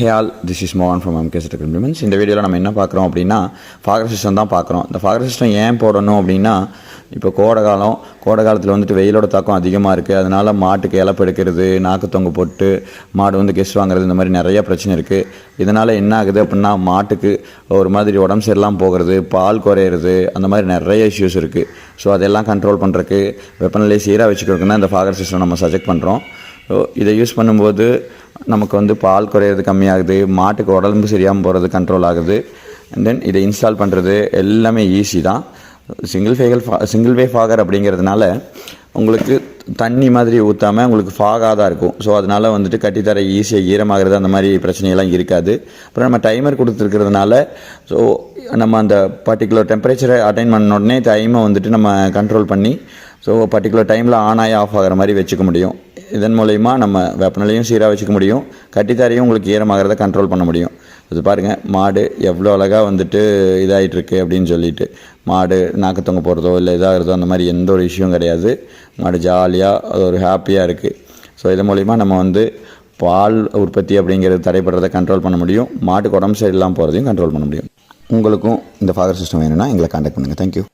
Hey all, this is Mohan from MKS Implements. இந்த வீடியோவில் நம்ம என்ன பார்க்குறோம் அப்படின்னா ஃபாகர் சிஸ்டம் தான் பார்க்குறோம். இந்த ஃபாகர் சிஸ்டம் ஏன் போடணும் அப்படின்னா, இப்போ கோடை காலத்தில் வந்துட்டு வெயிலோட தாக்கம் அதிகமாக இருக்குது. அதனால் மாட்டுக்கு இழப்பு எடுக்கிறது, நாக்கு தொங்க போட்டு மாடு கெஸ் வாங்குறது, இந்த மாதிரி நிறைய பிரச்சனை இருக்குது. இதனால் என்ன ஆகுது அப்படின்னா, மாட்டுக்கு ஒரு மாதிரி உடம்பு சரியில்லாமல் போகிறது, பால் குறையிறது, அந்த மாதிரி நிறைய இஷ்யூஸ் இருக்குது. ஸோ அதெல்லாம் கண்ட்ரோல் பண்ணுறதுக்கு, வெப்பநிலையை சீராக வச்சுக்கிறதுக்குன்னா இந்த ஃபாகர் சிஸ்டம் நம்ம சஜெக்ட் பண்ணுறோம். ஸோ இதை யூஸ் பண்ணும்போது நமக்கு பால் குறையிறது கம்மியாகுது, மாட்டுக்கு உடம்பு சரியாமல் போகிறது கண்ட்ரோல் ஆகுது. அண்ட் தென் இதை இன்ஸ்டால் பண்ணுறது எல்லாமே ஈஸி தான். சிங்கிள் வே ஃபாகர் அப்படிங்கிறதுனால உங்களுக்கு தண்ணி மாதிரி ஊற்றாமல் உங்களுக்கு ஃபாகாக தான் இருக்கும். ஸோ அதனால் கட்டித்தர ஈஸியாக ஈரமாகிறது, அந்த மாதிரி பிரச்சனையெல்லாம் இருக்காது. அப்புறம் நம்ம டைமர் கொடுத்துருக்கிறதுனால ஸோ நம்ம அந்த பர்டிகுலர் டெம்பரேச்சரை அட்டைன் பண்ண உடனே டைமை நம்ம கண்ட்ரோல் பண்ணி ஸோ பர்டிகுலர் டைமில் ஆன் ஆகி ஆஃப் ஆகிற மாதிரி வச்சுக்க முடியும். இதன் மூலயமா நம்ம வெப்பநிலையும் சீராக வச்சுக்க முடியும், கட்டித்தாரையும் உங்களுக்கு ஈரமாகிறத கண்ட்ரோல் பண்ண முடியும். இது பாருங்கள், மாடு எவ்வளோ அழகாக இதாகிட்டுருக்கு அப்படின்னு சொல்லிட்டு, மாடு நாக்கு தொங்க போகிறதோ இல்லை இதாகிறதோ அந்த மாதிரி எந்த ஒரு இஷ்யூவும் கிடையாது. மாடு ஜாலியாக அது ஒரு ஹாப்பியாக இருக்குது. ஸோ இதன் மூலிமா நம்ம பால் உற்பத்தி அப்படிங்கிறது தடைப்படுறதை கண்ட்ரோல் பண்ண முடியும், மாட்டுக்கு உடம்பு சரியில்லாமல் போகிறதையும் கண்ட்ரோல் பண்ண முடியும். உங்களுக்கும் இந்த ஃபாகர் சிஸ்டம் வேணும்னா எங்களை கான்டாக்ட் பண்ணுங்கள். தேங்க்யூ.